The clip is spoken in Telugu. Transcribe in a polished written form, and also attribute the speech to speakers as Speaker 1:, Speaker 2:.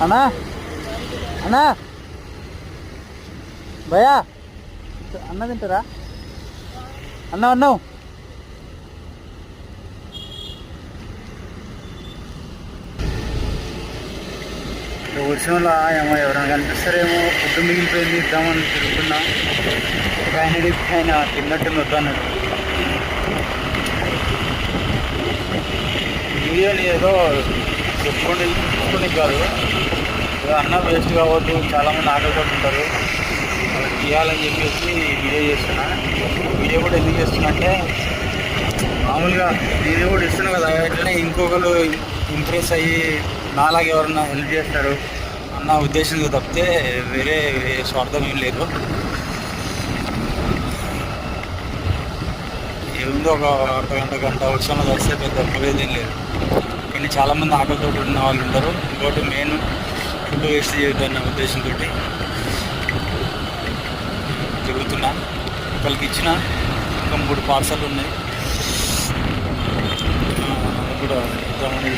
Speaker 1: అన్నా అన్నా భయా అన్న తింటారా అన్నావు వర్షంలో ఏమో ఎవరైనా కనిపిస్తారేమో ఫుడ్ మిగిలిపోయింది ఇద్దామని తిరుగుతున్నా ఆయన తిన్నట్టు వద్దన్నాడు. వీడియోని ఏదో చెప్పుకొని కాదు, ఏదో అన్న వేస్ట్ కావద్దు, చాలామంది ఆకలితో ఉంటారు, వాళ్ళకి తీయాలని చెప్పేసి వీడియో చేస్తున్నా. వీడియో కూడా ఎందుకు చేస్తున్నా అంటే మామూలుగా నేను కూడా ఇస్తున్నా కదా, అట్లనే ఇంకొకరు ఇంప్రెస్ అయ్యి నాలాగే ఎవరన్నా హెల్ప్ చేస్తారు అన్న ఉద్దేశంతో తప్పితే వేరే స్వార్థం ఏం లేదు. ఏముందో ఒక గంట వర్షంలో వస్తే పెద్ద పోయేదేం లేదు. కానీ చాలామంది ఆకలితో ఉన్న వాళ్ళు ఉంటారు. ఇంకోటి మెయిన్ ఫుడ్ వేస్ట్ చేయొద్దన్న ఉద్దేశంతో తిరుగుతున్నా. ఒకరికి ఇచ్చిన ఇంకా 3 పార్సల్ ఉన్నాయి, కూడా ఇద్దామని